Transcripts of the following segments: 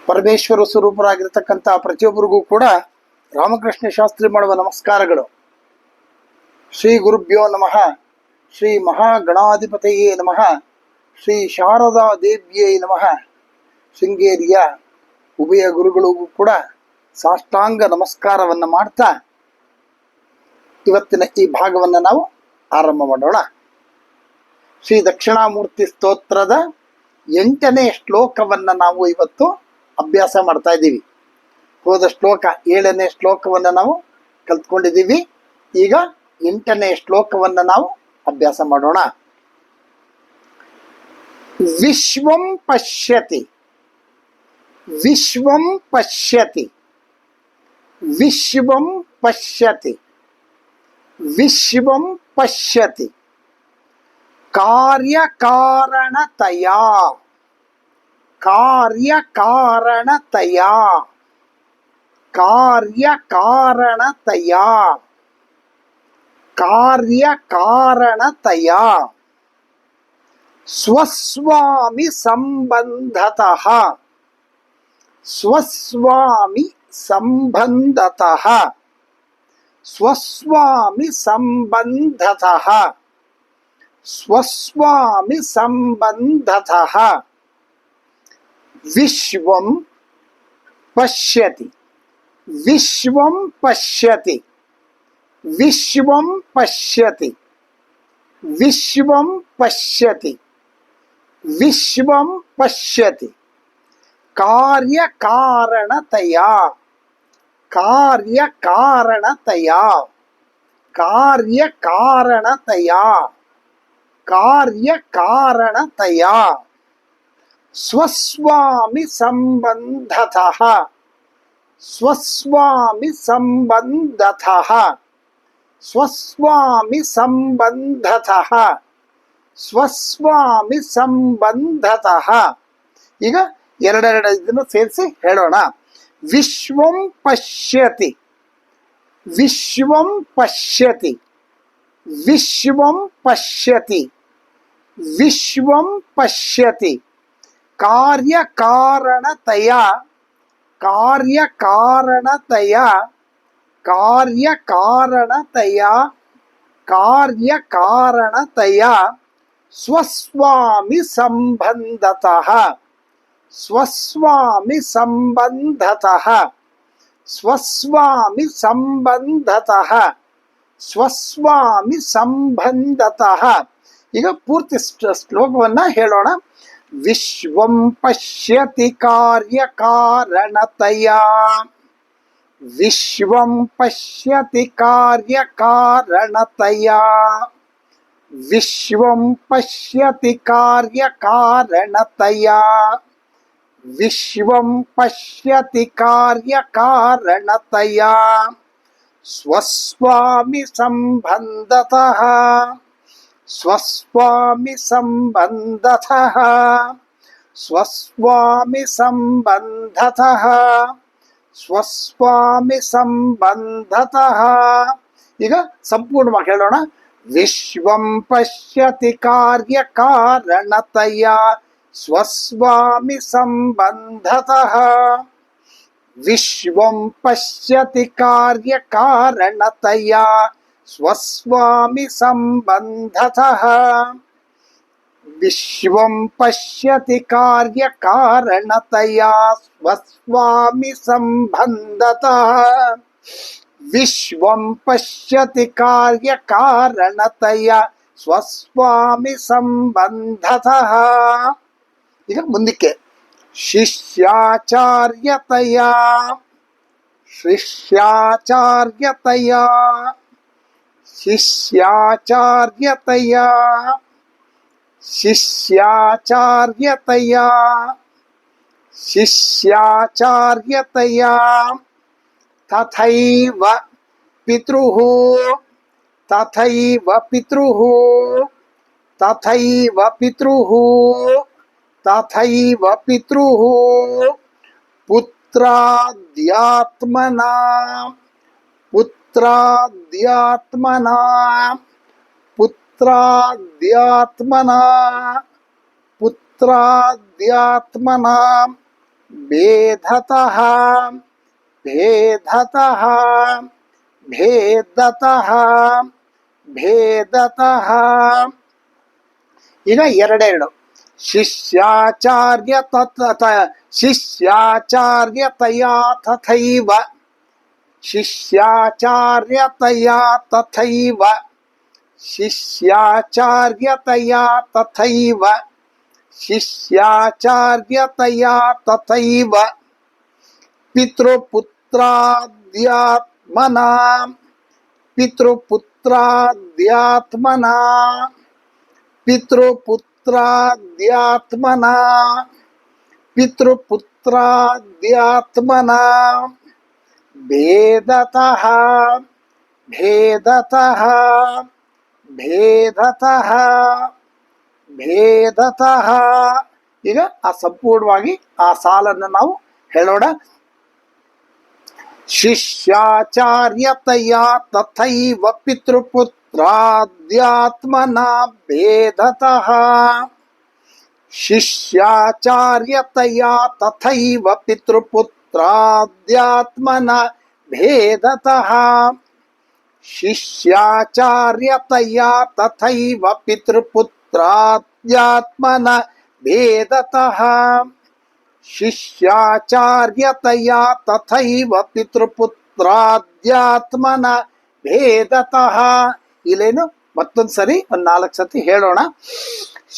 ಪರಮೇಶ್ವರ ಸ್ವರೂಪರಾಗಿರ್ತಕ್ಕಂಥ ಪ್ರತಿಯೊಬ್ಬರಿಗೂ ಕೂಡ ರಾಮಕೃಷ್ಣ ಶಾಸ್ತ್ರಿ ಮಾಡುವ ನಮಸ್ಕಾರಗಳು. ಶ್ರೀ ಗುರುಭ್ಯೋ ನಮಃ. ಶ್ರೀ ಮಹಾಗಣಾಧಿಪತಿಯೇ ನಮಃ. ಶ್ರೀ ಶಾರದಾ ದೇವ್ಯೇ ನಮಃ. ಶೃಂಗೇರಿಯ ಉಭಯ ಗುರುಗಳಿಗೂ ಕೂಡ ಸಾಷ್ಟಾಂಗ ನಮಸ್ಕಾರವನ್ನು ಮಾಡ್ತಾ ಇವತ್ತಿನ ಈ ಭಾಗವನ್ನು ನಾವು ಆರಂಭ ಮಾಡೋಣ. ಶ್ರೀ ದಕ್ಷಿಣಾಮೂರ್ತಿ ಸ್ತೋತ್ರದ 8ನೇ ಶ್ಲೋಕವನ್ನು ನಾವು ಇವತ್ತು ಅಭ್ಯಾಸ ಮಾಡ್ತಾ ಇದ್ದೀವಿ. ಹೋದ ಶ್ಲೋಕ 7ನೇ ಶ್ಲೋಕವನ್ನು ನಾವು ಕಲ್ತ್ಕೊಂಡಿದ್ದೀವಿ. ಈಗ 8ನೇ ಶ್ಲೋಕವನ್ನು ನಾವು ಅಭ್ಯಾಸ ಮಾಡೋಣ. ವಿಶ್ವಂ ಪಶ್ಯತಿ, ವಿಶ್ವಂ ಪಶ್ಯತಿ, ವಿಶ್ವಂ ಪಶ್ಯತಿ, ವಿಶ್ವಂ ಪಶ್ಯತಿ. ಕಾರ್ಯಕಾರಣತಯಾ, ಕಾರ್ಯಕಾರಣತಯಾ, ಕಾರ್ಯಕಾರಣತಯಾ, ಕಾರ್ಯಕಾರಣತಯಾ. ಸ್ವಸ್ವಾಮಿ ಸಂಬಂಧತಃ, ಸ್ವಸ್ವಾಮಿ ಸಂಬಂಧತಃ, ಸ್ವಸ್ವಾಮಿ ಸಂಬಂಧತಃ, ಸ್ವಸ್ವಾಮಿ ಸಂಬಂಧತಃ. ವಿಶ್ವಂ ಪಶ್ಯತಿ, ವಿಶ್ವಂ ಪಶ್ಯತಿ, ವಿಶ್ವಂ ಪಶ್ಯತಿ, ವಿಶ್ವಂ ಪಶ್ಯತಿ, ವಿಶ್ವಂ ಪಶ್ಯತಿ. ಕಾರ್ಯಕಾರಣತಯಾ, ಕಾರ್ಯಕಾರಣತಯಾ, ಕಾರ್ಯಕಾರಣತಯಾ, ಕಾರ್ಯಕಾರಣತಯಾ. ಸ್ವಸ್ವಾಮಿ ಸಂಬಂಧತಃ, ಸ್ವಸ್ವಾಮಿ ಸಂಬಂಧತಃ, ಸ್ವಸ್ವಾಮಿ ಸಂಬಂಧತಃ, ಸ್ವಸ್ವಾಮಿ ಸಂಬಂಧತಃ. ಈಗ ಎರಡೆರಡು ಇದನ್ನು ಸೇರಿಸಿ ಹೇಳೋಣ. ವಿಶ್ವಂ ಪಶ್ಯತಿ, ವಿಶ್ವಂ ಪಶ್ಯತಿ, ವಿಶ್ವಂ ಪಶ್ಯತಿ, ವಿಶ್ವಂ ಪಶ್ಯತಿ. ಕಾರ್ಯಕಾರಣತಯಾ, ಕಾರ್ಯಕಾರಣತಯಾ, ಕಾರ್ಯಕಾರಣತಯಾ, ಕಾರ್ಯಕಾರಣತಯಾ. ಸ್ವಸ್ವಾಮಿ ಸಂಬಂಧತಃ, ಸ್ವಸ್ವಾಮಿ ಸಂಬಂಧತಃ, ಸ್ವಸ್ವಾಮಿ ಸಂಬಂಧತಃ, ಸ್ವಸ್ವಾಮಿ ಸಂಬಂಧತಃ. ಈಗ ಪೂರ್ತಿ ಶ್ಲೋಕವನ್ನು ಹೇಳೋಣ. ವಿಶ್ವಂ ಪಶ್ಯತಿ ಕಾರ್ಯಕಾರಣತಯಾ, ವಿಶ್ವಂ ಪಶ್ಯತಿ ಕಾರ್ಯಕಾರಣತಯಾ, ವಿಶ್ವಂ ಪಶ್ಯತಿ ಕಾರ್ಯಕಾರಣತಯಾ, ವಿಶ್ವಂ ಪಶ್ಯತಿ ಕಾರ್ಯಕಾರಣತಯಾ. ಸ್ವಸ್ವಾಮಿ ಸಂಬಂಧತಃ, ಸ್ವಸ್ವಾಮಿ ಸಂಬಂಧತಃ, ಸ್ವಸ್ವಾಮಿ ಸಂಬಂಧತಃ, ಸ್ವಸ್ವಾಮಿ ಸಂಬಂಧತಃ. ಈಗ ಸಂಪೂರ್ಣವಾಗಿ ಹೇಳೋಣ. ವಿಶ್ವಂ ಪಶ್ಯತಿ ಕಾರ್ಯಕಾರಣತಯಾ, ಸ್ವಸ್ವಾಮಿ ಸಂಬಂಧತಃ, ವಿಶ್ವಂ ಪಶ್ಯತಿ ಕಾರ್ಯಕಾರಣತಯಾ, ಸ್ವಸ್ವಾಮಿ ಸಂಬಂಧತಃ, ವಿಶ್ವಂ ಪಶ್ಯತಿ ಕಾರ್ಯಕಾರಣತಯಾ, ಸ್ವಸ್ವಾಮಿ ಸಂಬಂಧತಃ, ವಿಶ್ವಂ ಪಶ್ಯತಿ ಕಾರ್ಯಕಾರಣತಯಾ, ಸ್ವಸ್ವಾಮಿ ಸಂಬಂಧತಃ. ಈಗ ಮುಂದಕ್ಕೆ ಶಿಷ್ಯಾಚಾರ್ಯತಯಾ, ಶಿಷ್ಯಾಚಾರ್ಯತಯಾ, ಶಿಷ್ಯಾಚಾರ್ಯತಯಾ, ಶಿಷ್ಯಾಚಾರ್ಯತಯಾ, ಶಿಷ್ಯಾಚಾರ್ಯತಯಾ. ತಥೈವ ಪಿತೃಃ, ತಥೈವ ಪಿತೃಃ, ತಥೈವ ಪಿತೃಃ, ತಥೈವ ಪಿತೃಃ. ಪುತ್ರಾದ್ಯಾತ್ಮನಾ, ಪುತ್ರಾದ್ಯಾತ್ಮನಾ, ಪುತ್ರಾದ್ಯಾತ್ಮನಾ, ಪುತ್ರಾದ್ಯಾತ್ಮನಾ. भेदतः भेदतः भेदतः भेदतः ಈಗ ಎರಡೆರಡು ಶಿಷ್ಯಾಚಾರ್ಯ ಶಿಷ್ಯಾಚಾರ್ಯತಯಾ ತಥೈವ ಶಿಷ್ಯಾಚಾರ್ಯತಯಾ ತಥೈವ ಶಿಷ್ಯಾಚಾರ್ಯತಯಾ ತಥೈವ ಶಿಷ್ಯಾಚಾರ್ಯತಯಾ ತಥೈವ ಪಿತೃಪುತ್ರಾದ್ಯಾತ್ಮನಾ ಪಿತೃಪುತ್ರಾದ್ಯಾತ್ಮನಾ ಪಿತೃಪುತ್ರಾದ್ಯಾತ್ಮನಾ ಪಿತೃಪುತ್ರಾದ್ಯಾತ್ಮನಾ ಭೇದತಃ ಭೇದತಃ ಭೇದತಃ ಭೇದತಃ. ಈಗ ಆ ಸಂಪೂರ್ಣವಾಗಿ ಆ ಸಾಲನ್ನು ನಾವು ಹೇಳೋಣ. ಶಿಷ್ಯಾಚಾರ್ಯತಯಾ ತಥೈವ ಪಿತೃಪುತ್ರಾದ್ಯಾತ್ಮನಾ ಭೇದತಃ ಶಿಷ್ಯಾಚಾರ್ಯತಯಾ ತಥೈವ ಪಿತೃಪುತ್ರಾದ್ಯಾತ್ಮನಾ ಭೇದತಃ ಶಿಷ್ಯಾಚಾರ್ಯತಯಾ ತಥೈವ ಪಿತೃಪುತ್ರಾದ್ಯಾತ್ಮನಾ ಭೇದತಃ ಶಿಷ್ಯಾಚಾರ್ಯತಯಾ ತಥೈವ ಪಿತೃಪುತ್ರಾದ್ಯಾತ್ಮನಾ ಭೇದತಃ. ಇಲ್ಲೇನು ಮತ್ತೊಂದು ಸರಿ ಒಂದು 4 ಸತಿ ಹೇಳೋಣ.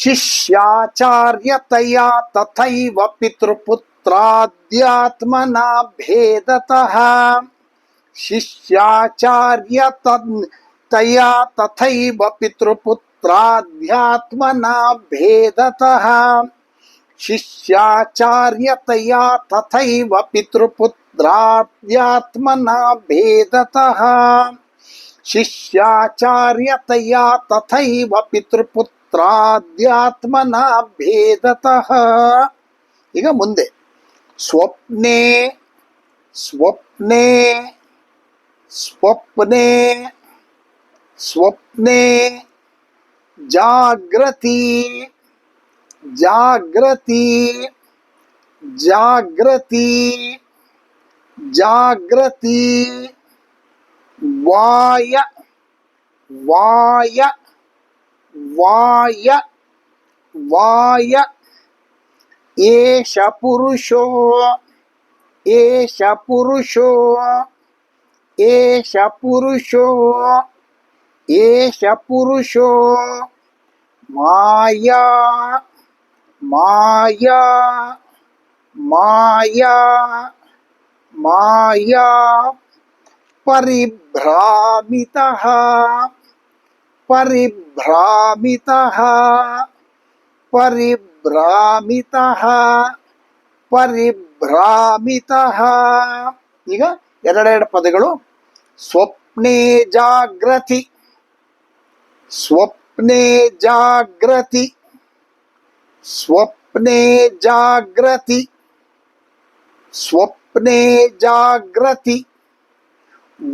ಶಿಷ್ಯಾಚಾರ್ಯತಯಾ ತಥೈವ ಪಿತೃಪುತ್ರಾದ್ಯಾತ್ಮನಾ ಭೇದತಃ ಶಿಷ್ಯಾಚಾರ್ಯತಯಾ ತಥೈವ ಪಿತೃಪುತ್ರಾದ್ಯಾತ್ಮನಾ ಭೇದತಃ ಶಿಷ್ಯಾಚಾರ್ಯತಯಾ ತಥೈವ ಪಿತೃಪುತ್ರಾದ್ಯಾತ್ಮನಾ ಭೇದತಃ ಶಿಷ್ಯಾಚಾರ್ಯತಯಾ ತಥೈವ ಪಿತೃಪುತ್ರಾದ್ಯಾತ್ಮನಾ ಭೇದತಃ. ಈಗ ಮುಂದೆ ಸ್ವಪ್ನೆ ಸ್ವಪ್ನೆ ಸ್ವಪ್ನೆ ಸ್ವಪ್ನೆ ಜಾಗೃತಿ ಜಾಗೃತಿ ಜಾಗೃತಿ ಜಾಗೃತಿ ವಾಯ ವಾಯ ವಾಯ ವಾಯ ಏಷ ಪುರುಷೋ ಏಷ ಪುರುಷೋ ಏಷ ಪುರುಷೋ ಏಷ ಪುರುಷೋ ಮಾಯಾ ಮಾಯಾ ಮಾಯಾ ಮಾಯಾ ಪರಿಭ್ರಾಮಿತಃ ಪರಿಭ್ರಾಮಿತಃ ಪರಿಭ್ರಾಮಿತಃ ಪರಿಭ್ರಾಮಿತಃ. ಈಗ ಎರಡೆರಡು ಪದಗಳು. ಸ್ವಪ್ನೆ ಜಾಗೃತಿ ಸ್ವಪ್ನೆ ಜಾಗೃತಿ ಸ್ವಪ್ನೆ ಜಾಗೃತಿ ಸ್ವಪ್ನೆ ಜಾಗೃತಿ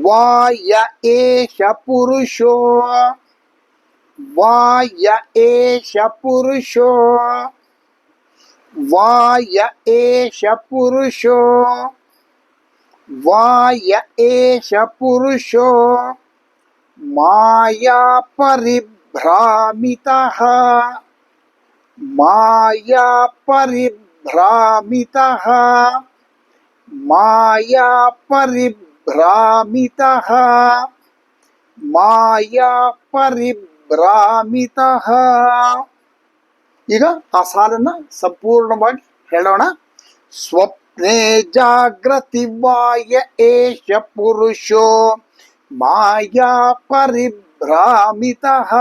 ವಾಯ ಏಷ ಪುರುಷೋ ವಾಯ ಏಷ ಪುರುಷೋ ವಾಯ ಏಷ ಪುರುಷೋ ವಾಯ ಏಷ ಪುರುಷೋ ಮಾಯಾ ಪರಿಭ್ರಾಮಿತಃ ಮಾಯಾ ಪರಿಭ್ರಾಮಿತಃ ಮಾಯಾ ಪರಿಭ್ರಾಮಿತಃ ಮಾಯಾ ಪರಿಭ್ರಾಮಿತಃ. ಈಗ ಆ ಸಾಲನ್ನು ಸಂಪೂರ್ಣವಾಗಿ ಹೇಳೋಣ. ಸ್ವಪ್ನೆ ಜಾಗೃತಿ ವಾಯ ಏಷ ಪುರುಷೋ ಮಾಯಾ ಪರಿಭ್ರಾಮಿತಃ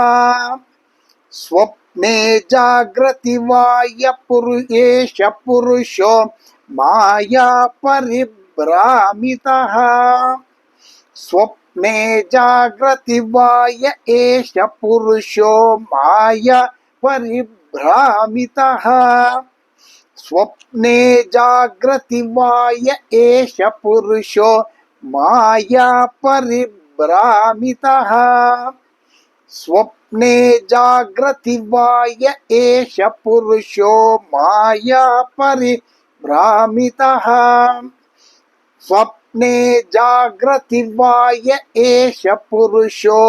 ಸ್ವಪ್ನೆ ಜಾಗೃತಿ ವಾಯ ಏಷ ಪುರುಷೋ ಮಾಯಾ ಪರಿಭ್ರಾಮಿತಃ ಸ್ವಪ್ನೆ ಜಾಗೃತಿ ವಾಯ ಏಷ ಪುರುಷೋ ಮಾಯಾ ಪರಿಭ್ರಾಮಿತಃ ಸ್ವಪ್ನೆ ಜಾಗೃತಿ ವಾಯ ಏಷ ಪುರುಷೋ ಮಾಯಾ ಪರಿಭ್ರಾಮಿತಃ ಸ್ವಪ್ನೆ ಜಾಗೃತಿ ವಾಯ ಏಷ ಪುರುಷೋ ಮಾಯಾ ಪರಿಭ್ರಾಮಿತಃ परिभ्रामितः स्वप्ने जागृति वा य एष पुरुषो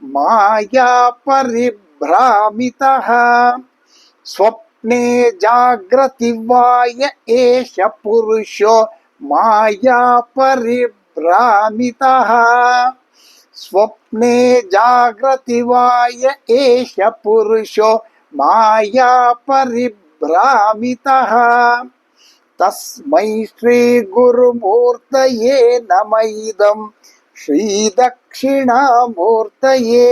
माया परिभ्रामितः स्वप्ने जागृति वा य एष पुरुषो माया परिभ्रामितः स्वप्ने जागृति वा य एष पुरुषो माया परिभ्रामितः तस्मै श्री गुरुमूर्तये नमः इदं श्री दक्षिणामूर्तये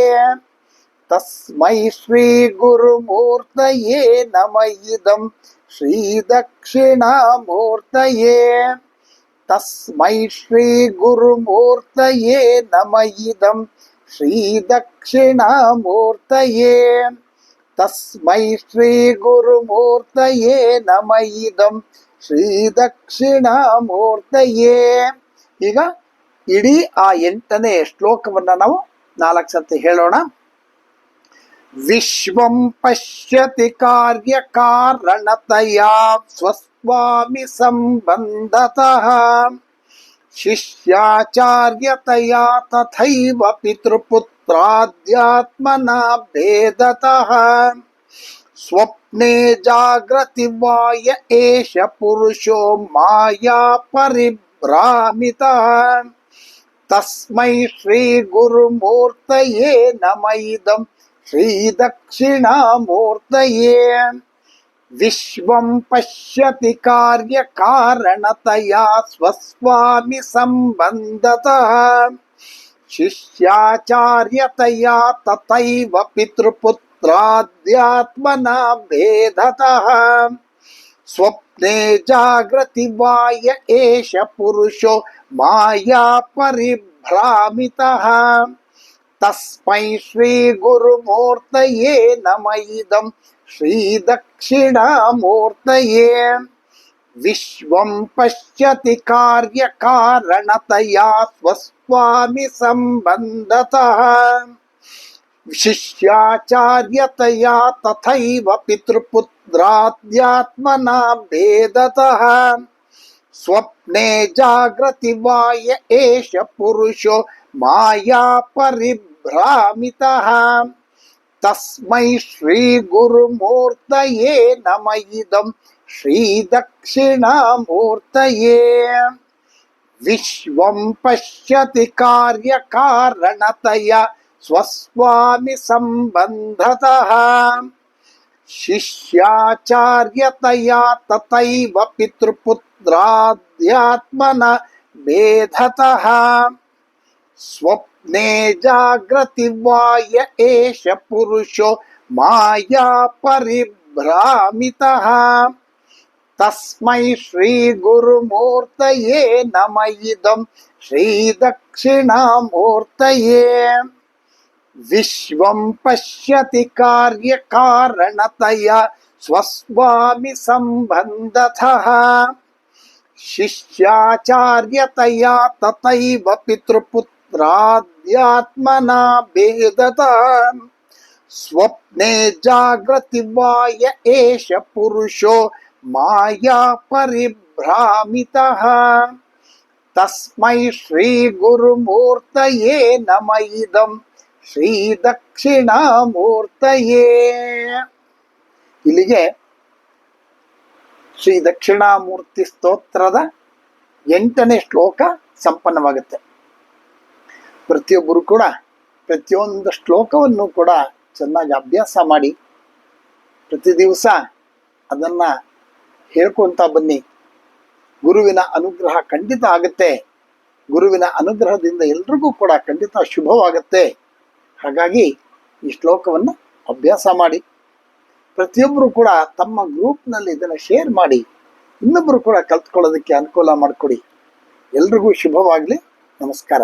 तस्मै श्री गुरुमूर्तये नमः इदं श्री दक्षिणामूर्तये तस्मै श्री गुरुमूर्तये नमः इदं श्री दक्षिणामूर्तये तस्मै श्री गुरुमूर्तये नमः इदं ಶ್ರೀ ದಕ್ಷಿಣಾಮೂರ್ತಯೇ. ಈಗ ಇಡೀ ಆ 8ನೇ ಶ್ಲೋಕವನ್ನ ನಾವು 4 ಸತಿ ಹೇಳೋಣ. ವಿಶ್ವಂ ಪಶ್ಯತಿ ಕಾರ್ಯ ಕಾರಣತಯ ಸ್ವಸ್ವಾಮಿ ಸಂಬಂಧತಃ ಶಿಷ್ಯಾಚಾರ್ಯತಯ ತಥೈವ ಪಿತೃಪುತ್ರಾದ್ಯಾತ್ಮನಾ ಭೇದತಃ ಸ್ವಪ್ನೆ ಜಾಗೃತಿ ವಾ ಯ ಏಷ ಪುರುಷೋ ಮಾಯಾ ಪರಿಭ್ರಾಮಿತಃ ತಸ್ಮೈ ಶ್ರೀ ಗುರುಮೂರ್ತಯೇ ನಮಃ ಇದಂ ಶ್ರೀ ದಕ್ಷಿಣಾಮೂರ್ತಯೇ. ವಿಶ್ವಂ ಪಶ್ಯತಿ ಕಾರ್ಯ ಕಾರಣತಯ ಸ್ವಸ್ವಾಮಿ ಸಂಬಂಧತಃ ಶಿಷ್ಯಾಚಾರ್ಯತಯ ತಥೈವ ಪಿತೃಪುತ್ರಾದ್ಯಾತ್ಮನಾ ಭೇದತಃ ಸ್ವಪ್ನೆ ಜಾಗೃತಿ ವಾ ಯ ಏಷ ಪುರುಷೋ ಮಾಯಾ ಪರಿಭ್ರಾಮಿತಃ ತಸ್ಮೈ ಶ್ರೀ ಗುರುಮೂರ್ತಯೇ ನಮಃ ಇದಂ ಶ್ರೀ ದಕ್ಷಿಣಾಮೂರ್ತಯೇ. ವಿಶ್ವಂ ಪಶ್ಯತಿ ಕಾರ್ಯ ಕಾರಣತಯ ಸ್ವಸ್ವಾಮಿ ಸಂಬಂಧತಃ ಶಿಷ್ಯಾಚಾರ್ಯತಯ ತಥೈವ ಪಿತೃಪುತ್ರಾದ್ಯಾತ್ಮನಾ ಭೇದತಃ ಸ್ವಪ್ನೆ ಜಾಗೃತಿ ವಾ ಯ ಏಷ ಪುರುಷೋ ಮಾಯಾ ಪರಿಭ್ರಾಮಿತಃ ತಸ್ಮೈ ಶ್ರೀ ಗುರುಮೂರ್ತಯೇ ನಮಃ ಇದಂ ಶ್ರೀ ದಕ್ಷಿಣಾಮೂರ್ತಯೇ. ವಿಶ್ವಂ ಪಶ್ಯತಿ ಕಾರ್ಯ ಕಾರಣತಯ ಸ್ವಸ್ವಾಮಿ ಸಂಬಂಧತಃ ಶಿಷ್ಯಾಚಾರ್ಯತಯ ತಥೈವ ಪಿತೃಪುತ್ರಾದ್ಯಾತ್ಮನಾ ಭೇದತಃ ಸ್ವಪ್ನೆ ಜಾಗೃತಿ ವಾ ಯ ಏಷ ಪುರುಷೋ ಮಾಯಾ ಪರಿಭ್ರಾಮಿತಃ ತಸ್ಮೈ ಶ್ರೀ ಗುರುಮೂರ್ತಯೇ ನಮಃ ಇದಂ ಶ್ರೀ ದಕ್ಷಿಣಾಮೂರ್ತಯೇ. ವಿಶ್ವಂ ಪಶ್ಯತಿ ಕಾರ್ಯ ಕಾರಣತಯ ಸ್ವಸ್ವಾಮಿ ಸಂಬಂಧತಃ ಶಿಷ್ಯಾಚಾರ್ಯತಯ ತಥೈವ ಪಿತೃಪುತ್ರಾದ್ಯಾತ್ಮನಾ ಭೇದತಃ ಸ್ವಪ್ನೆ ಜಾಗೃತಿ ವಾ ಯ ಏಷ ಪುರುಷೋ ಮಾಯಾ ಪರಿಭ್ರಾಮಿತಃ ತಸ್ಮೈ ಶ್ರೀ ಗುರುಮೂರ್ತಯೇ ನಮಃ ಇದಂ ಶ್ರೀ ದಕ್ಷಿಣಾಮೂರ್ತಯೇ. ಇಲ್ಲಿಗೆ ಶ್ರೀ ದಕ್ಷಿಣಾಮೂರ್ತಿ ಸ್ತೋತ್ರದ 8ನೇ ಶ್ಲೋಕ ಸಂಪನ್ನವಾಗುತ್ತೆ. ಪ್ರತಿಯೊಬ್ಬರು ಕೂಡ ಪ್ರತಿಯೊಂದು ಶ್ಲೋಕವನ್ನು ಕೂಡ ಚೆನ್ನಾಗಿ ಅಭ್ಯಾಸ ಮಾಡಿ ಪ್ರತಿ ದಿವಸ ಅದನ್ನ ಹೇಳ್ಕೊಂತ ಬನ್ನಿ. ಗುರುವಿನ ಅನುಗ್ರಹ ಖಂಡಿತ ಆಗುತ್ತೆ. ಗುರುವಿನ ಅನುಗ್ರಹದಿಂದ ಎಲ್ರಿಗೂ ಕೂಡ ಖಂಡಿತ ಶುಭವಾಗುತ್ತೆ. ಹಾಗಾಗಿ ಈ ಶ್ಲೋಕವನ್ನು ಅಭ್ಯಾಸ ಮಾಡಿ. ಪ್ರತಿಯೊಬ್ಬರು ಕೂಡ ತಮ್ಮ ಗ್ರೂಪ್ನಲ್ಲಿ ಇದನ್ನು ಶೇರ್ ಮಾಡಿ, ಇನ್ನೊಬ್ಬರು ಕೂಡ ಕಲ್ತ್ಕೊಳ್ಳೋದಕ್ಕೆ ಅನುಕೂಲ ಮಾಡಿಕೊಡಿ. ಎಲ್ರಿಗೂ ಶುಭವಾಗಲಿ. ನಮಸ್ಕಾರ.